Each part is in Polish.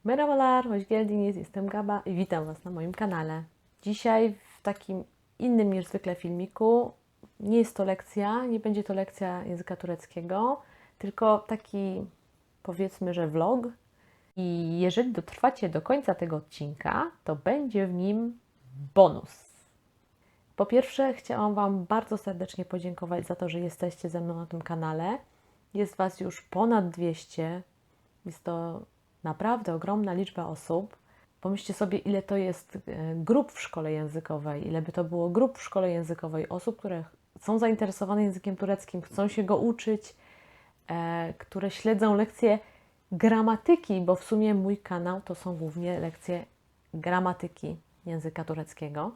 Merhabalar, hoş geldiniz, jestem Gaba i witam Was na moim kanale. Dzisiaj w takim innym niż zwykle filmiku. Nie jest to lekcja, nie będzie to lekcja języka tureckiego, tylko taki, powiedzmy, że vlog. I jeżeli dotrwacie do końca tego odcinka, to będzie w nim bonus. Po pierwsze, chciałam Wam bardzo serdecznie podziękować za to, że jesteście ze mną na tym kanale. Jest Was już ponad 200. Jest to naprawdę ogromna liczba osób. Pomyślcie sobie, ile to jest grup w szkole językowej, ile by to było grup w szkole językowej, osób, które są zainteresowane językiem tureckim, chcą się go uczyć, które śledzą lekcje gramatyki, bo w sumie mój kanał to są głównie lekcje gramatyki języka tureckiego.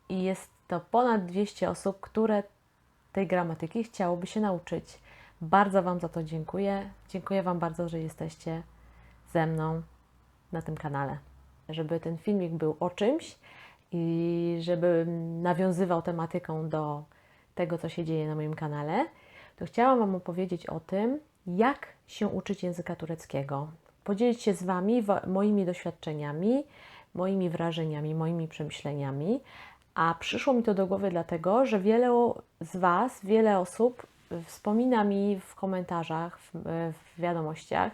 I jest to ponad 200 osób, które tej gramatyki chciałoby się nauczyć. Bardzo Wam za to dziękuję. Dziękuję Wam bardzo, że jesteście ze mną na tym kanale. Żeby ten filmik był o czymś i żeby nawiązywał tematyką do tego, co się dzieje na moim kanale, to chciałam Wam opowiedzieć o tym, jak się uczyć języka tureckiego. Podzielić się z Wami moimi doświadczeniami, moimi wrażeniami, moimi przemyśleniami. A przyszło mi to do głowy dlatego, że wiele z Was, wiele osób wspomina mi w komentarzach, w wiadomościach,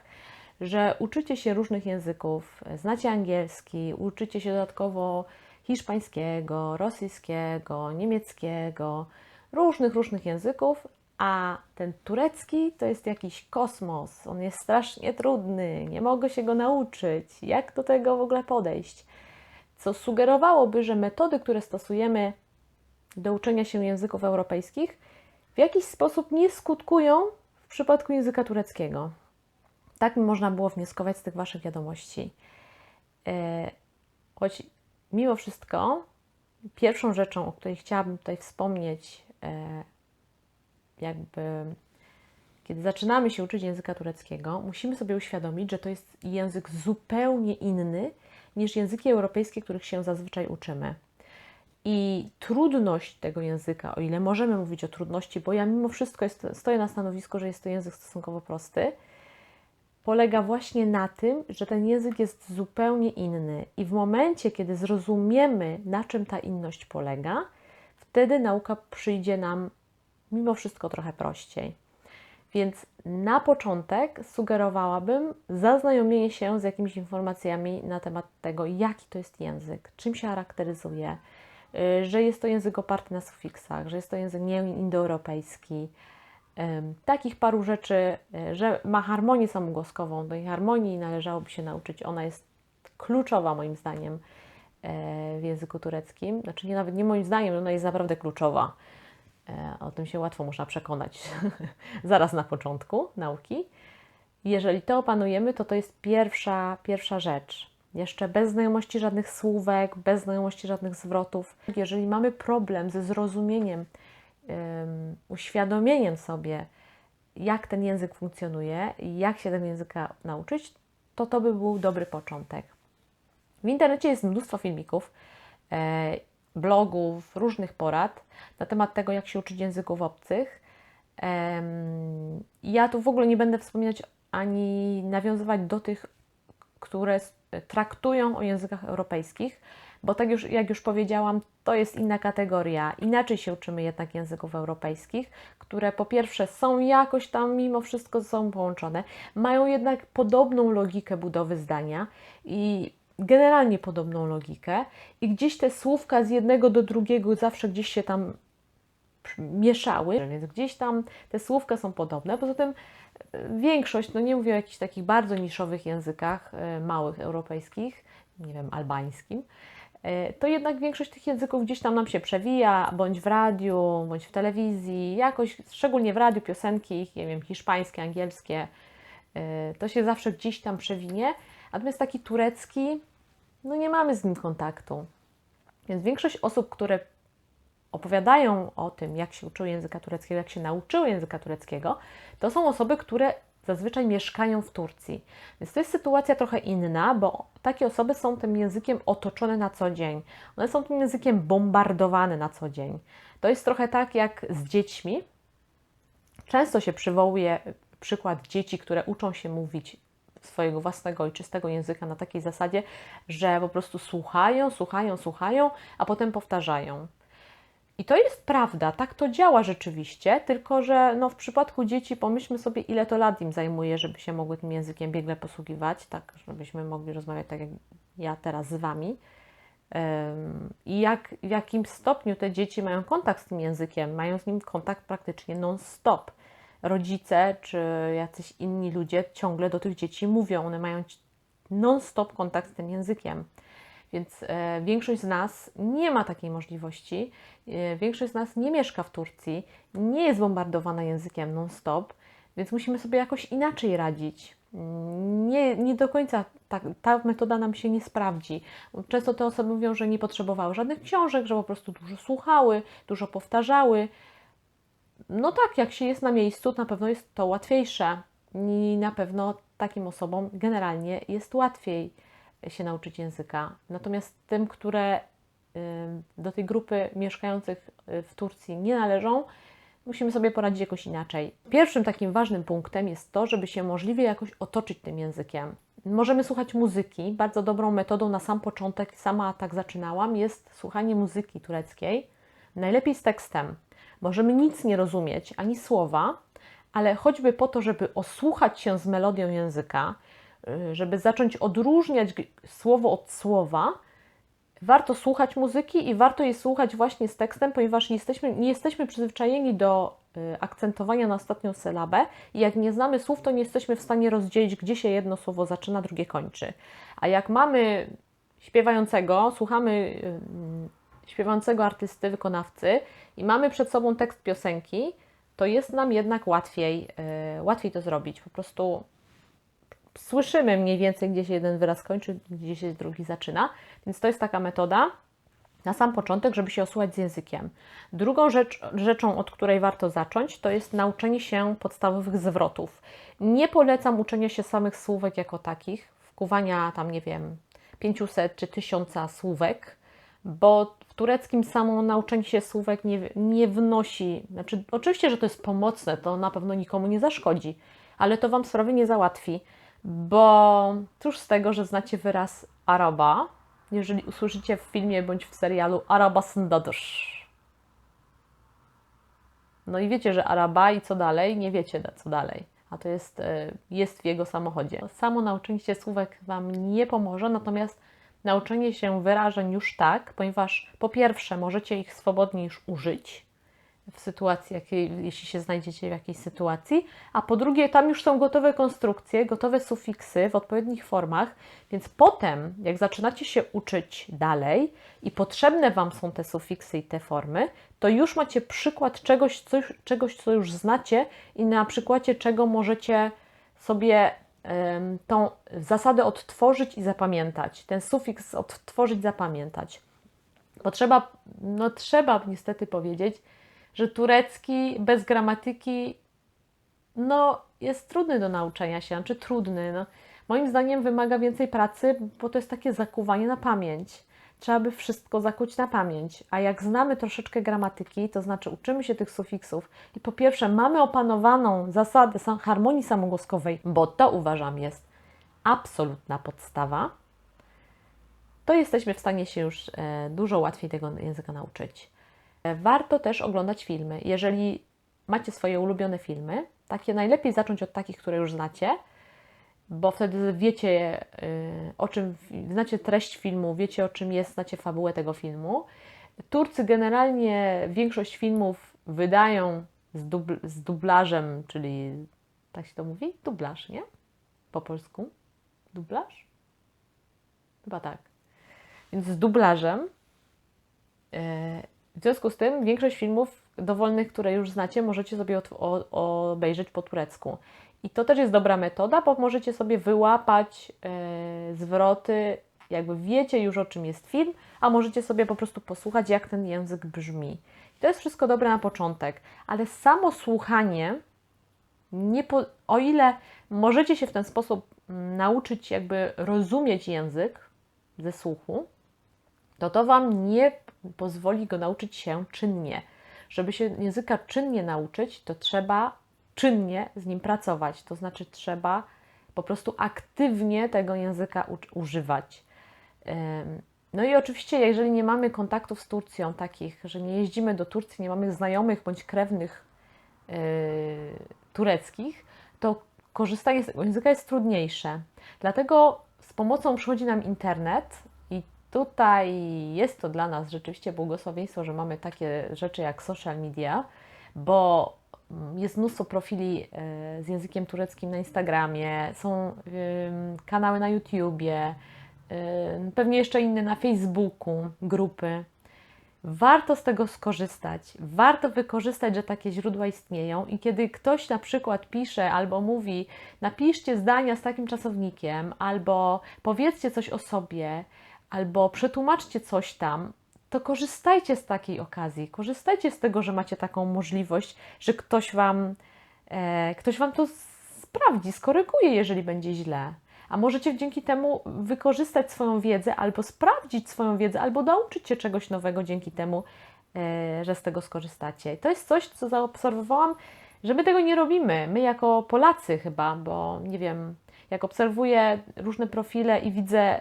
że uczycie się różnych języków, znacie angielski, uczycie się dodatkowo hiszpańskiego, rosyjskiego, niemieckiego, różnych języków, a ten turecki to jest jakiś kosmos, on jest strasznie trudny, nie mogę się go nauczyć, jak do tego w ogóle podejść? Co sugerowałoby, że metody, które stosujemy do uczenia się języków europejskich, w jakiś sposób nie skutkują w przypadku języka tureckiego. Tak można było wnioskować z tych Waszych wiadomości. Choć mimo wszystko, pierwszą rzeczą, o której chciałabym tutaj wspomnieć, kiedy zaczynamy się uczyć języka tureckiego, musimy sobie uświadomić, że to jest język zupełnie inny niż języki europejskie, których się zazwyczaj uczymy. I trudność tego języka, o ile możemy mówić o trudności, bo ja mimo wszystko stoję na stanowisku, że jest to język stosunkowo prosty, polega właśnie na tym, że ten język jest zupełnie inny. I w momencie, kiedy zrozumiemy, na czym ta inność polega, wtedy nauka przyjdzie nam mimo wszystko trochę prościej. Więc na początek sugerowałabym zaznajomienie się z jakimiś informacjami na temat tego, jaki to jest język, czym się charakteryzuje, że jest to język oparty na sufiksach, że jest to język nieindoeuropejski. Takich paru rzeczy, że ma harmonię samogłoskową. Do jej harmonii należałoby się nauczyć. Ona jest kluczowa moim zdaniem w języku tureckim. Znaczy nawet nie moim zdaniem, ona jest naprawdę kluczowa. O tym się łatwo można przekonać zaraz na początku nauki. Jeżeli to opanujemy, to jest pierwsza rzecz. Jeszcze bez znajomości żadnych słówek, bez znajomości żadnych zwrotów. Jeżeli mamy problem ze zrozumieniem, uświadomieniem sobie, jak ten język funkcjonuje i jak się tego języka nauczyć, to by był dobry początek. W internecie jest mnóstwo filmików, blogów, różnych porad na temat tego, jak się uczyć języków obcych. Ja tu w ogóle nie będę wspominać ani nawiązywać do tych, które traktują o językach europejskich, bo tak jak już powiedziałam, to jest inna kategoria. Inaczej się uczymy jednak języków europejskich, które po pierwsze są jakoś tam mimo wszystko są połączone, mają jednak podobną logikę budowy zdania i generalnie podobną logikę i gdzieś te słówka z jednego do drugiego zawsze gdzieś się tam mieszały, więc gdzieś tam te słówka są podobne. Poza tym większość, no nie mówię o jakichś takich bardzo niszowych językach, małych europejskich, nie wiem, albańskim, to jednak większość tych języków gdzieś tam nam się przewija, bądź w radiu, bądź w telewizji, jakoś, szczególnie w radiu, piosenki, nie wiem, hiszpańskie, angielskie, to się zawsze gdzieś tam przewinie, natomiast taki turecki, no nie mamy z nim kontaktu. Więc większość osób, które opowiadają o tym, jak się uczyły języka tureckiego, jak się nauczyły języka tureckiego, to są osoby, które zazwyczaj mieszkają w Turcji. Więc to jest sytuacja trochę inna, bo takie osoby są tym językiem otoczone na co dzień. One są tym językiem bombardowane na co dzień. To jest trochę tak jak z dziećmi. Często się przywołuje przykład dzieci, które uczą się mówić swojego własnego, ojczystego języka na takiej zasadzie, że po prostu słuchają, a potem powtarzają. I to jest prawda, tak to działa rzeczywiście, tylko że no, w przypadku dzieci pomyślmy sobie, ile to lat im zajmuje, żeby się mogły tym językiem biegle posługiwać, tak żebyśmy mogli rozmawiać tak jak ja teraz z Wami. I w jakim stopniu te dzieci mają kontakt z tym językiem, mają z nim kontakt praktycznie non-stop. Rodzice czy jacyś inni ludzie ciągle do tych dzieci mówią, one mają non-stop kontakt z tym językiem. Więc większość z nas nie ma takiej możliwości, większość z nas nie mieszka w Turcji, nie jest bombardowana językiem non-stop, więc musimy sobie jakoś inaczej radzić. Nie do końca ta metoda nam się nie sprawdzi. Często te osoby mówią, że nie potrzebowały żadnych książek, że po prostu dużo słuchały, dużo powtarzały. No tak, jak się jest na miejscu, na pewno jest to łatwiejsze i na pewno takim osobom generalnie jest łatwiej się nauczyć języka. Natomiast tym, które do tej grupy mieszkających w Turcji nie należą, musimy sobie poradzić jakoś inaczej. Pierwszym takim ważnym punktem jest to, żeby się możliwie jakoś otoczyć tym językiem. Możemy słuchać muzyki. Bardzo dobrą metodą na sam początek, sama tak zaczynałam, jest słuchanie muzyki tureckiej. Najlepiej z tekstem. Możemy nic nie rozumieć, ani słowa, ale choćby po to, żeby osłuchać się z melodią języka, żeby zacząć odróżniać słowo od słowa, warto słuchać muzyki i warto jej słuchać właśnie z tekstem, ponieważ nie jesteśmy przyzwyczajeni do akcentowania na ostatnią sylabę i jak nie znamy słów, to nie jesteśmy w stanie rozdzielić, gdzie się jedno słowo zaczyna, drugie kończy. A jak mamy słuchamy śpiewającego artysty, wykonawcy i mamy przed sobą tekst piosenki, to jest nam jednak łatwiej to zrobić. Po prostu słyszymy mniej więcej, gdzie się jeden wyraz kończy, gdzie się drugi zaczyna. Więc to jest taka metoda na sam początek, żeby się osłuchać z językiem. Drugą rzeczą, od której warto zacząć, to jest nauczenie się podstawowych zwrotów. Nie polecam uczenia się samych słówek jako takich, wkuwania tam, nie wiem, 500 czy 1000 słówek, bo w tureckim samo nauczenie się słówek nie wnosi, znaczy oczywiście, że to jest pomocne, to na pewno nikomu nie zaszkodzi, ale to Wam sprawy nie załatwi, bo cóż z tego, że znacie wyraz araba, jeżeli usłyszycie w filmie bądź w serialu arabasın dadır. No i wiecie, że araba i co dalej, nie wiecie co dalej, a to jest w jego samochodzie. Samo nauczenie się słówek Wam nie pomoże, natomiast nauczenie się wyrażeń już tak, ponieważ po pierwsze możecie ich swobodnie już użyć w sytuacji, jeśli się znajdziecie w jakiejś sytuacji, a po drugie tam już są gotowe konstrukcje, gotowe sufiksy w odpowiednich formach, więc potem jak zaczynacie się uczyć dalej i potrzebne Wam są te sufiksy i te formy, to już macie przykład czegoś, co już znacie i na przykładzie czego możecie sobie tą zasadę odtworzyć i zapamiętać, ten sufiks odtworzyć, zapamiętać. Bo trzeba niestety powiedzieć, że turecki bez gramatyki jest trudny do nauczenia się, znaczy trudny. Moim zdaniem wymaga więcej pracy, bo to jest takie zakuwanie na pamięć. Trzeba by wszystko zakuć na pamięć. A jak znamy troszeczkę gramatyki, to znaczy uczymy się tych sufiksów i po pierwsze mamy opanowaną zasadę harmonii samogłoskowej, bo to uważam jest absolutna podstawa, to jesteśmy w stanie się już dużo łatwiej tego języka nauczyć. Warto też oglądać filmy. Jeżeli macie swoje ulubione filmy, takie najlepiej zacząć od takich, które już znacie, bo wtedy wiecie o czym, znacie treść filmu, wiecie o czym jest, znacie fabułę tego filmu. Turcy generalnie większość filmów wydają z dublażem, czyli tak się to mówi? Dublaż, nie? Po polsku? Dublaż? Chyba tak. Więc z dublażem. W związku z tym większość filmów dowolnych, które już znacie, możecie sobie obejrzeć po turecku. I to też jest dobra metoda, bo możecie sobie wyłapać zwroty, jakby wiecie już o czym jest film, a możecie sobie po prostu posłuchać, jak ten język brzmi. I to jest wszystko dobre na początek, ale samo słuchanie, o ile możecie się w ten sposób nauczyć jakby rozumieć język ze słuchu, to Wam nie pozwoli go nauczyć się czynnie. Żeby się języka czynnie nauczyć, to trzeba czynnie z nim pracować. To znaczy trzeba po prostu aktywnie tego języka używać. No i oczywiście, jeżeli nie mamy kontaktów z Turcją takich, że nie jeździmy do Turcji, nie mamy znajomych bądź krewnych tureckich, to korzystanie z tego języka jest trudniejsze. Dlatego z pomocą przychodzi nam internet i tutaj jest to dla nas rzeczywiście błogosławieństwo, że mamy takie rzeczy jak social media, bo jest mnóstwo profili z językiem tureckim na Instagramie, są kanały na YouTubie, pewnie jeszcze inne na Facebooku, grupy. Warto z tego skorzystać, warto wykorzystać, że takie źródła istnieją i kiedy ktoś na przykład pisze albo mówi, napiszcie zdania z takim czasownikiem, albo powiedzcie coś o sobie, albo przetłumaczcie coś tam, to korzystajcie z takiej okazji, korzystajcie z tego, że macie taką możliwość, że ktoś Wam to sprawdzi, skoryguje, jeżeli będzie źle. A możecie dzięki temu wykorzystać swoją wiedzę, albo sprawdzić swoją wiedzę, albo nauczyć się czegoś nowego dzięki temu, że z tego skorzystacie. To jest coś, co zaobserwowałam, że my tego nie robimy. My jako Polacy chyba, bo nie wiem, jak obserwuję różne profile i widzę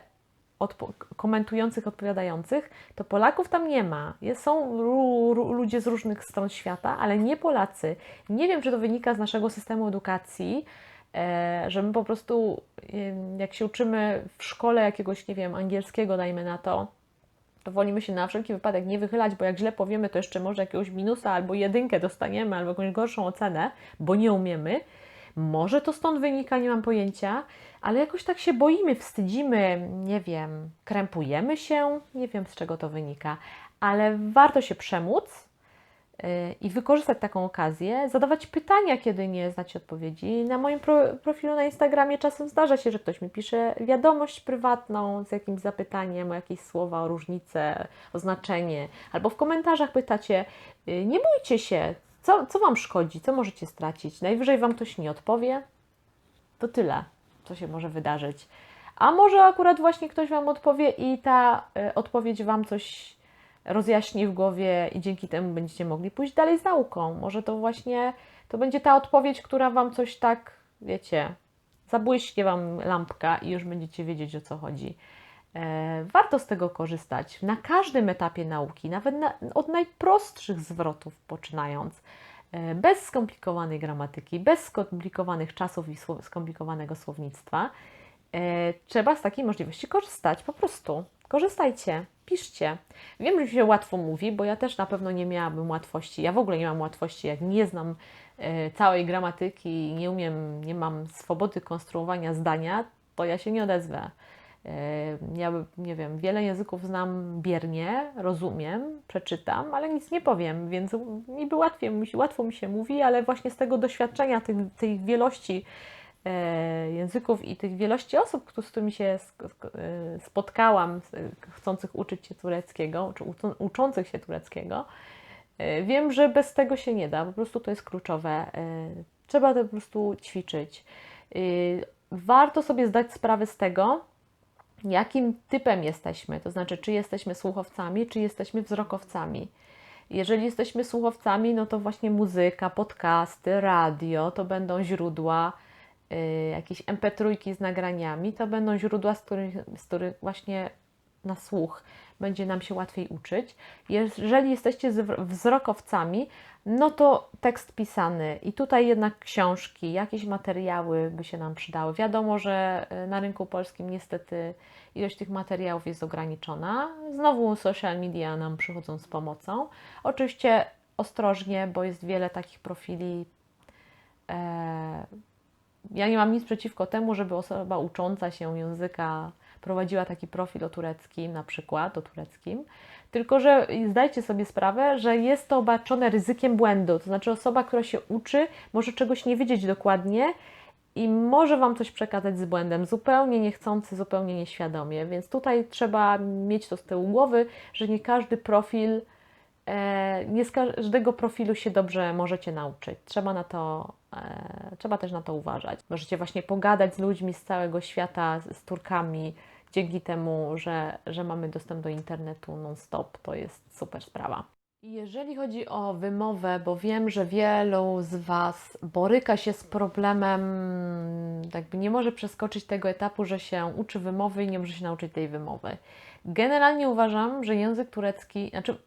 komentujących, odpowiadających, to Polaków tam nie ma. Są ludzie z różnych stron świata, ale nie Polacy. Nie wiem, czy to wynika z naszego systemu edukacji, że my po prostu, jak się uczymy w szkole jakiegoś, nie wiem, angielskiego, dajmy na to wolimy się na wszelki wypadek nie wychylać, bo jak źle powiemy, to jeszcze może jakiegoś minusa albo jedynkę dostaniemy, albo jakąś gorszą ocenę, bo nie umiemy. Może to stąd wynika, nie mam pojęcia, ale jakoś tak się boimy, wstydzimy, nie wiem, krępujemy się, nie wiem z czego to wynika, ale warto się przemóc i wykorzystać taką okazję, zadawać pytania, kiedy nie znacie odpowiedzi. Na moim profilu na Instagramie czasem zdarza się, że ktoś mi pisze wiadomość prywatną z jakimś zapytaniem o jakieś słowa, o różnicę, o znaczenie, albo w komentarzach pytacie, nie bójcie się, co Wam szkodzi, co możecie stracić, najwyżej Wam ktoś nie odpowie, to tyle, co się może wydarzyć. A może akurat właśnie ktoś Wam odpowie i ta odpowiedź Wam coś rozjaśni w głowie i dzięki temu będziecie mogli pójść dalej z nauką. Może to właśnie, to będzie ta odpowiedź, która Wam coś tak, wiecie, zabłyśnie Wam lampka i już będziecie wiedzieć, o co chodzi. Warto z tego korzystać na każdym etapie nauki, nawet od najprostszych zwrotów poczynając. Bez skomplikowanej gramatyki, bez skomplikowanych czasów i skomplikowanego słownictwa. Trzeba z takiej możliwości korzystać, po prostu. Korzystajcie, piszcie. Wiem, że się łatwo mówi, bo ja też na pewno nie miałabym łatwości. Ja w ogóle nie mam łatwości, jak nie znam całej gramatyki, nie mam swobody konstruowania zdania, to ja się nie odezwę. Ja nie wiem, wiele języków znam biernie, rozumiem, przeczytam, ale nic nie powiem, więc niby łatwo mi się mówi, ale właśnie z tego doświadczenia tej wielości języków i tych wielości osób, z którymi się spotkałam, chcących uczyć się tureckiego, czy uczących się tureckiego, wiem, że bez tego się nie da, po prostu to jest kluczowe. Trzeba to po prostu ćwiczyć. Warto sobie zdać sprawę z tego, jakim typem jesteśmy, to znaczy, czy jesteśmy słuchowcami, czy jesteśmy wzrokowcami. Jeżeli jesteśmy słuchowcami, no to właśnie muzyka, podcasty, radio, to będą źródła, jakieś MP3 z nagraniami, to będą źródła, z których właśnie na słuch będzie nam się łatwiej uczyć. Jeżeli jesteście wzrokowcami, no to tekst pisany i tutaj jednak książki, jakieś materiały by się nam przydały. Wiadomo, że na rynku polskim niestety ilość tych materiałów jest ograniczona. Znowu social media nam przychodzą z pomocą. Oczywiście ostrożnie, bo jest wiele takich profili. Ja nie mam nic przeciwko temu, żeby osoba ucząca się języka prowadziła taki profil o tureckim, na przykład o tureckim, tylko że zdajcie sobie sprawę, że jest to obarczone ryzykiem błędu, to znaczy osoba, która się uczy, może czegoś nie wiedzieć dokładnie i może Wam coś przekazać z błędem, zupełnie niechcący, zupełnie nieświadomie, więc tutaj trzeba mieć to z tyłu głowy, że nie każdy profil, nie z każdego profilu się dobrze możecie nauczyć. Trzeba też na to uważać. Możecie właśnie pogadać z ludźmi z całego świata, z Turkami, dzięki temu, że mamy dostęp do internetu non-stop. To jest super sprawa. Jeżeli chodzi o wymowę, bo wiem, że wielu z Was boryka się z problemem, jakby nie może przeskoczyć tego etapu, że się uczy wymowy i nie może się nauczyć tej wymowy. Generalnie uważam, że język turecki, znaczy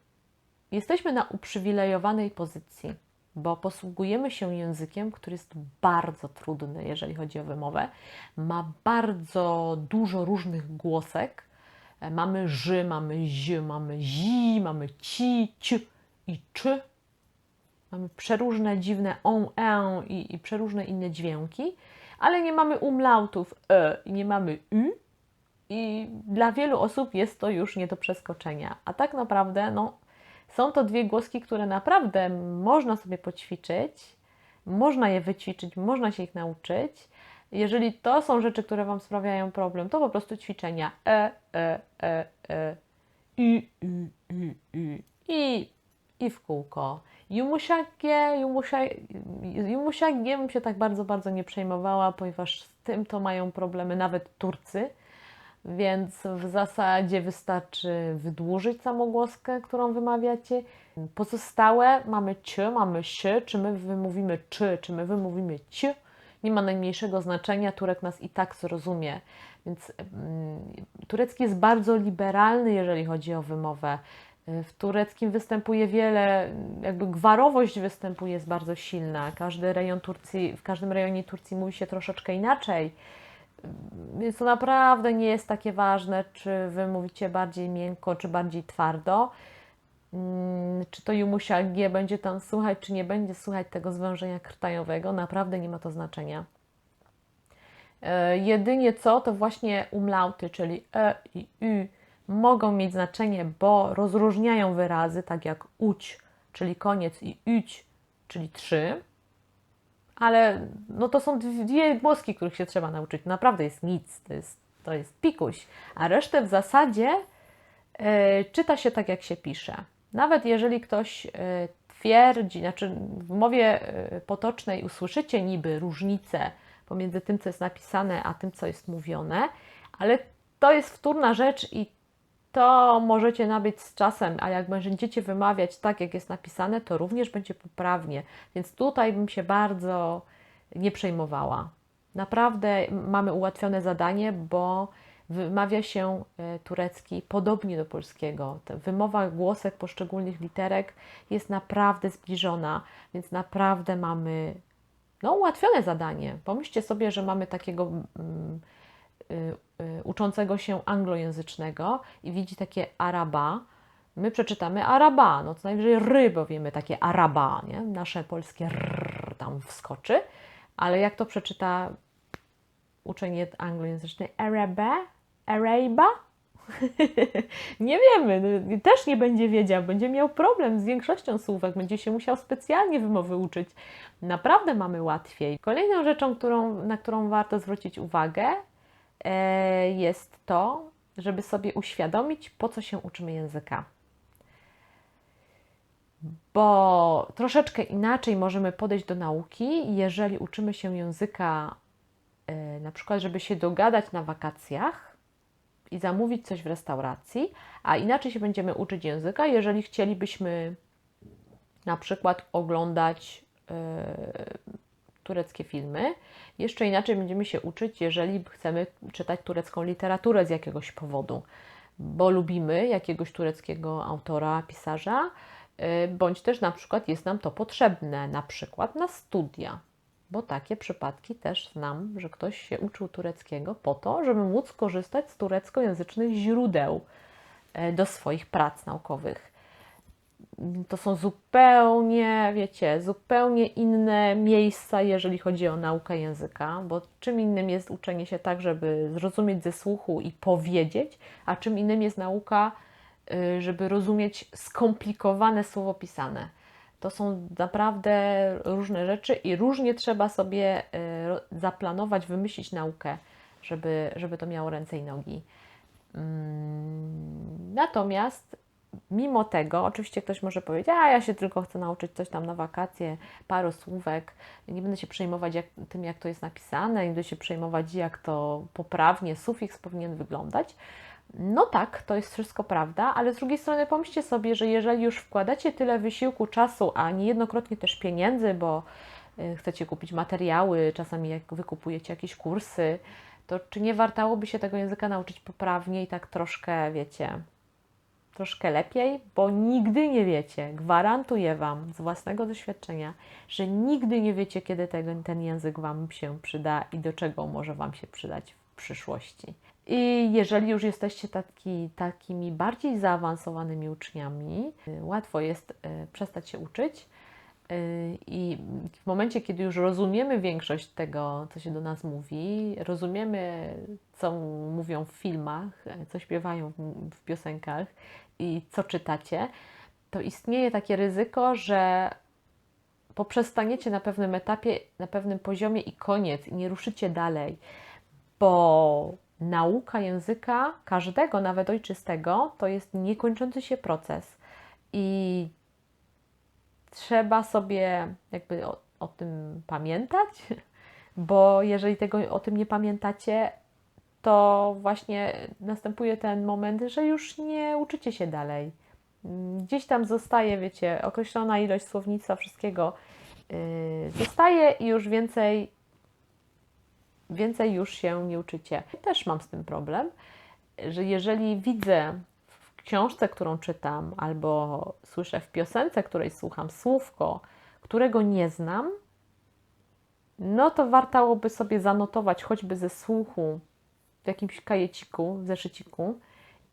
jesteśmy na uprzywilejowanej pozycji, bo posługujemy się językiem, który jest bardzo trudny, jeżeli chodzi o wymowę. Ma bardzo dużo różnych głosek. Mamy ży, mamy zi, mamy zi, mamy ci, ci i czy. Mamy przeróżne dziwne on, i przeróżne inne dźwięki, ale nie mamy umlautów i nie mamy i dla wielu osób jest to już nie do przeskoczenia. A tak naprawdę są to dwie głoski, które naprawdę można sobie poćwiczyć, można je wyćwiczyć, można się ich nauczyć. Jeżeli to są rzeczy, które Wam sprawiają problem, to po prostu ćwiczenia i w kółko. Yumuşak bym się tak bardzo nie przejmowała, ponieważ z tym to mają problemy nawet Turcy, więc w zasadzie wystarczy wydłużyć samogłoskę, którą wymawiacie. Pozostałe mamy cie, mamy się, czy my wymówimy czy my wymówimy ci, nie ma najmniejszego znaczenia, Turek nas i tak zrozumie. Więc turecki jest bardzo liberalny, jeżeli chodzi o wymowę. W tureckim występuje wiele, jakby gwarowość występuje, jest bardzo silna. Każdy rejon Turcji, w każdym rejonie Turcji mówi się troszeczkę inaczej. Więc to naprawdę nie jest takie ważne, czy wy mówicie bardziej miękko, czy bardziej twardo. Czy to Yumuşak G będzie tam słuchać, czy nie będzie słuchać tego zwężenia krtajowego. Naprawdę nie ma to znaczenia. Jedynie co, to właśnie umlauty, czyli i mogą mieć znaczenie, bo rozróżniają wyrazy, tak jak uć, czyli koniec, i üć, czyli 3. Ale to są dwie głoski, których się trzeba nauczyć. Naprawdę jest nic, to jest pikuś. A resztę w zasadzie czyta się tak, jak się pisze. Nawet jeżeli ktoś twierdzi, znaczy w mowie potocznej usłyszycie niby różnicę pomiędzy tym, co jest napisane, a tym, co jest mówione, ale to jest wtórna rzecz i to możecie nabyć z czasem, a jak będziecie wymawiać tak, jak jest napisane, to również będzie poprawnie. Więc tutaj bym się bardzo nie przejmowała. Naprawdę mamy ułatwione zadanie, bo wymawia się turecki podobnie do polskiego. Wymowa głosek poszczególnych literek jest naprawdę zbliżona, więc naprawdę mamy ułatwione zadanie. Pomyślcie sobie, że mamy takiego uczącego się anglojęzycznego i widzi takie araba. My przeczytamy araba, co najwyżej ry, bo wiemy takie araba, nie? Nasze polskie rrr tam wskoczy, ale jak to przeczyta uczenie anglojęzyczny? Araba? Nie wiemy, też nie będzie wiedział, będzie miał problem z większością słówek, będzie się musiał specjalnie wymowy uczyć. Naprawdę mamy łatwiej. Kolejną rzeczą, na którą warto zwrócić uwagę, jest to, żeby sobie uświadomić, po co się uczymy języka. Bo troszeczkę inaczej możemy podejść do nauki, jeżeli uczymy się języka, na przykład, żeby się dogadać na wakacjach i zamówić coś w restauracji, a inaczej się będziemy uczyć języka, jeżeli chcielibyśmy na przykład oglądać tureckie filmy. Jeszcze inaczej będziemy się uczyć, jeżeli chcemy czytać turecką literaturę z jakiegoś powodu, bo lubimy jakiegoś tureckiego autora, pisarza, bądź też na przykład jest nam to potrzebne, na przykład na studia, bo takie przypadki też znam, że ktoś się uczył tureckiego po to, żeby móc korzystać z tureckojęzycznych źródeł do swoich prac naukowych. To są zupełnie, zupełnie inne miejsca, jeżeli chodzi o naukę języka, bo czym innym jest uczenie się tak, żeby zrozumieć ze słuchu i powiedzieć, a czym innym jest nauka, żeby rozumieć skomplikowane słowo pisane. To są naprawdę różne rzeczy i różnie trzeba sobie zaplanować, wymyślić naukę, żeby to miało ręce i nogi. Natomiast mimo tego, oczywiście ktoś może powiedzieć, ja się tylko chcę nauczyć coś tam na wakacje, paru słówek, nie będę się przejmować tym, jak to jest napisane, nie będę się przejmować, jak to poprawnie sufiks powinien wyglądać. No tak, to jest wszystko prawda, ale z drugiej strony pomyślcie sobie, że jeżeli już wkładacie tyle wysiłku, czasu, a niejednokrotnie też pieniędzy, bo chcecie kupić materiały, czasami jak wykupujecie jakieś kursy, to czy nie wartałoby się tego języka nauczyć poprawnie i tak troszkę, wiecie, troszkę lepiej? Bo nigdy nie wiecie, gwarantuję Wam z własnego doświadczenia, że nigdy nie wiecie, kiedy ten język Wam się przyda i do czego może Wam się przydać w przyszłości. I jeżeli już jesteście takimi bardziej zaawansowanymi uczniami, łatwo jest przestać się uczyć. I w momencie, kiedy już rozumiemy większość tego, co się do nas mówi, rozumiemy, co mówią w filmach, co śpiewają w piosenkach i co czytacie, to istnieje takie ryzyko, że poprzestaniecie na pewnym etapie, na pewnym poziomie i koniec, i nie ruszycie dalej, bo nauka języka, każdego, nawet ojczystego, to jest niekończący się proces i trzeba sobie jakby o tym pamiętać, bo jeżeli o tym nie pamiętacie, to właśnie następuje ten moment, że już nie uczycie się dalej. Gdzieś tam zostaje, wiecie, określona ilość słownictwa, wszystkiego zostaje i już więcej już się nie uczycie. Też mam z tym problem, że jeżeli widzę w książce, którą czytam, albo słyszę w piosence, której słucham, słówko, którego nie znam, no to wartałoby sobie zanotować choćby ze słuchu w jakimś kajeciku, w zeszyciku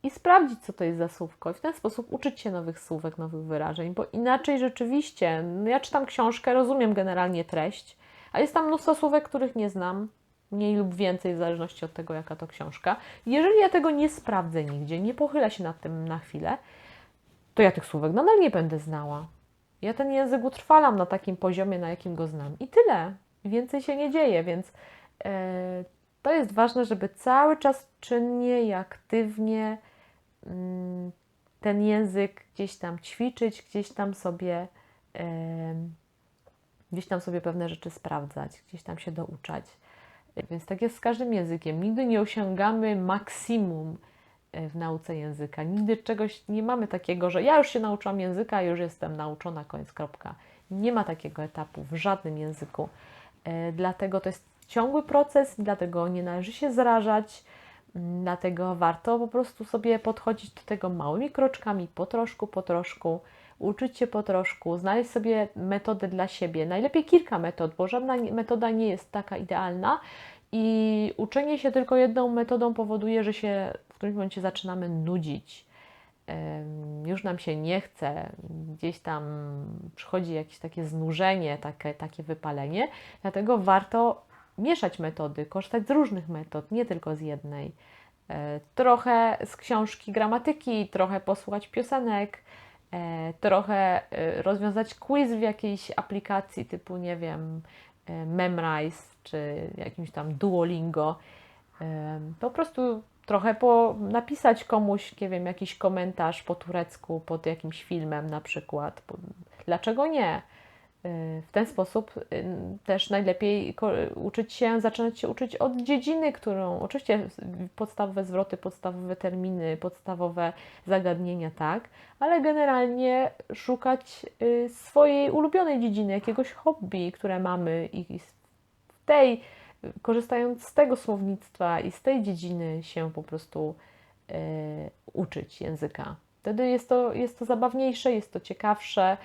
i sprawdzić, co to jest za słówko i w ten sposób uczyć się nowych słówek, nowych wyrażeń, bo inaczej rzeczywiście, no ja czytam książkę, rozumiem generalnie treść, a jest tam mnóstwo słówek, których nie znam, mniej lub więcej, w zależności od tego, jaka to książka. Jeżeli ja tego nie sprawdzę nigdzie, nie pochylę się nad tym na chwilę, to ja tych słówek nadal nie będę znała. Ja ten język utrwalam na takim poziomie, na jakim go znam. I tyle. Więcej się nie dzieje, więc to jest ważne, żeby cały czas czynnie i aktywnie ten język gdzieś tam ćwiczyć, gdzieś tam sobie pewne rzeczy sprawdzać, gdzieś tam się douczać. Więc tak jest z każdym językiem. Nigdy nie osiągamy maksimum w nauce języka. Nigdy czegoś nie mamy takiego, że ja już się nauczyłam języka, już jestem nauczona, koniec, kropka. Nie ma takiego etapu w żadnym języku. Dlatego to jest ciągły proces, dlatego nie należy się zrażać, dlatego warto po prostu sobie podchodzić do tego małymi kroczkami, po troszku, uczyć się po troszku, znaleźć sobie metodę dla siebie. Najlepiej kilka metod, bo żadna metoda nie jest taka idealna i uczenie się tylko jedną metodą powoduje, że się w którymś momencie zaczynamy nudzić. Już nam się nie chce, gdzieś tam przychodzi jakieś takie znużenie, takie wypalenie, dlatego warto mieszać metody, korzystać z różnych metod, nie tylko z jednej. Trochę z książki gramatyki, trochę posłuchać piosenek, trochę rozwiązać quiz w jakiejś aplikacji typu, nie wiem, Memrise czy jakimś tam Duolingo. Po prostu trochę napisać komuś, nie wiem, jakiś komentarz po turecku pod jakimś filmem na przykład. Dlaczego nie? W ten sposób też najlepiej zaczynać się uczyć od dziedziny, którą oczywiście podstawowe zwroty, podstawowe terminy, podstawowe zagadnienia, tak, ale generalnie szukać swojej ulubionej dziedziny, jakiegoś hobby, które mamy i w tej, korzystając z tego słownictwa i z tej dziedziny się po prostu uczyć języka. Wtedy jest to zabawniejsze, jest to ciekawsze,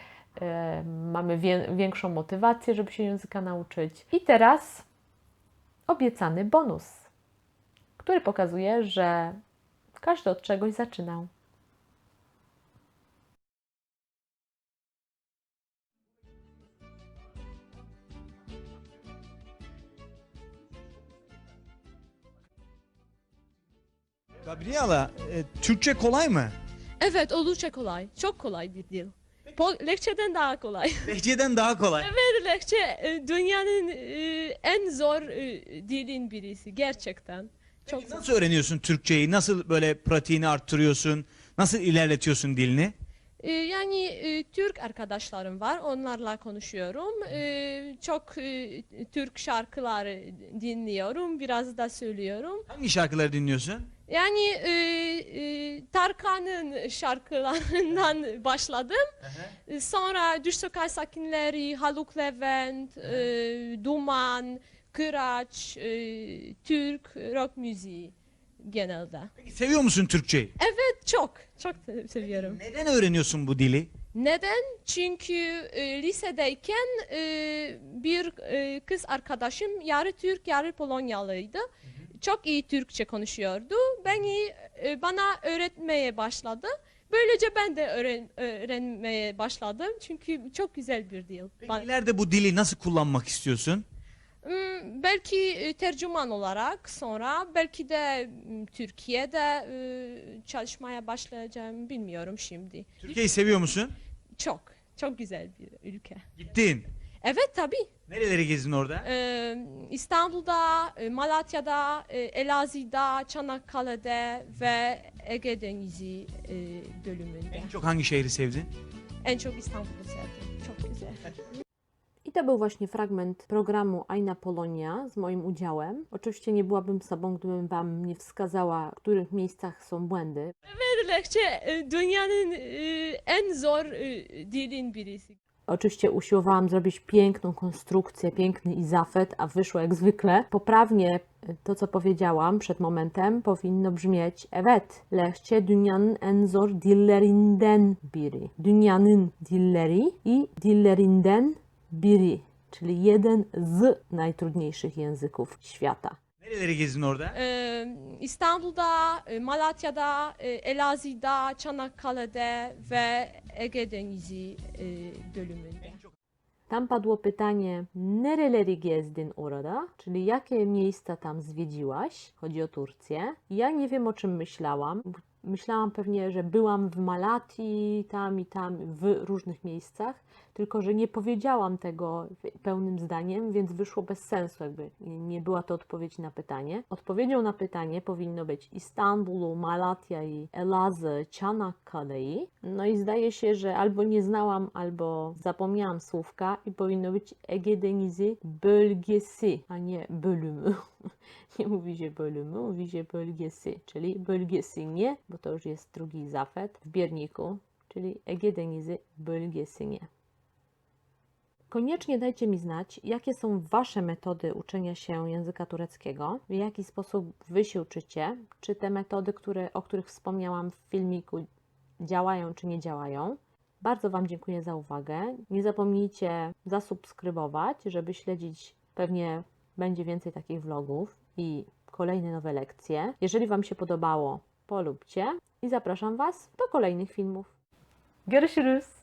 mamy większą motywację, żeby się języka nauczyć. I teraz obiecany bonus, który pokazuje, że każdy od czegoś zaczynał. Gabriela, Türkçe kolay mı? Evet, oldukça kolay. Çok kolay bir dil. Lehçeden daha kolay. Lehçeden daha kolay. Evet, Lehçe dünyanın en zor dilin birisi gerçekten. Çok zor. Nasıl öğreniyorsun Türkçeyi? Nasıl böyle pratiğini arttırıyorsun? Nasıl ilerletiyorsun dilini? Yani Türk arkadaşlarım var, onlarla konuşuyorum. Çok Türk şarkıları dinliyorum, biraz da söylüyorum. Hangi şarkıları dinliyorsun? Yani Tarkan'ın şarkılarından başladım. Sonra Düş Sokak Sakinleri, Haluk Levent, Duman, Kıraç, Türk, rock müziği genelde. Peki seviyor musun Türkçeyi? Evet, çok seviyorum. Neden öğreniyorsun bu dili? Neden? Çünkü lisedeyken bir kız arkadaşım yarı Türk yarı Polonyalıydı. Çok iyi Türkçe konuşuyordu. Bana öğretmeye başladı. Böylece ben de öğrenmeye başladım. Çünkü çok güzel bir dil. Peki ileride bu dili nasıl kullanmak istiyorsun? Belki tercüman olarak sonra belki de Türkiye'de çalışmaya başlayacağım bilmiyorum şimdi. Türkiye'yi seviyor musun? Çok güzel bir ülke. Gittin. Evet tabii. Nereleri gezdin orada? İstanbul'da, Malatya'da, Elazığ'da, Çanakkale'de ve Ege Denizi bölümünde. En çok hangi şehri sevdin? En çok İstanbul'u sevdim. Çok güzel. I to był właśnie fragment programu Ajna Polonia z moim udziałem. Oczywiście nie byłabym sobą, gdybym Wam nie wskazała, w których miejscach są błędy. Lehçe dünyanın en zor dilin birisi. Oczywiście usiłowałam zrobić piękną konstrukcję, piękny izafet, a wyszło jak zwykle. Poprawnie to, co powiedziałam przed momentem, powinno brzmieć evet, lehçe dünyanın en zor dillerinden biri. Dünyanın dilleri i dillerinden biri, czyli jeden z najtrudniejszych języków świata. Nereleri gezdin orada? İstanbul'da, Malatya'da, Elazığ'da, Çanakkale'de ve Ege Denizi bölümünde. Tam padło pytanie, nereleri gezdin orada, czyli jakie miejsca tam zwiedziłaś? Chodzi o Turcję. Ja nie wiem, o czym myślałam. Myślałam pewnie, że byłam w Malatii, tam i tam, w różnych miejscach, tylko że nie powiedziałam tego pełnym zdaniem, więc wyszło bez sensu, jakby nie była to odpowiedź na pytanie. Odpowiedzią na pytanie powinno być Istanbulu, Malatya i Elazığ, Çanakkale. No i zdaje się, że albo nie znałam, albo zapomniałam słówka i powinno być Ege Denizi bölgesi, a nie bölümü. Nie mówi się bölümü, mówi się bölgesi, czyli bölgesi nie, bo to już jest drugi zafet w bierniku, czyli Ege Denizi bölgesi nie. Koniecznie dajcie mi znać, jakie są Wasze metody uczenia się języka tureckiego, w jaki sposób Wy się uczycie, czy te metody, o których wspomniałam w filmiku, działają czy nie działają. Bardzo Wam dziękuję za uwagę. Nie zapomnijcie zasubskrybować, żeby śledzić, pewnie będzie więcej takich vlogów i kolejne nowe lekcje. Jeżeli Wam się podobało, polubcie i zapraszam Was do kolejnych filmów. Görüşürüz.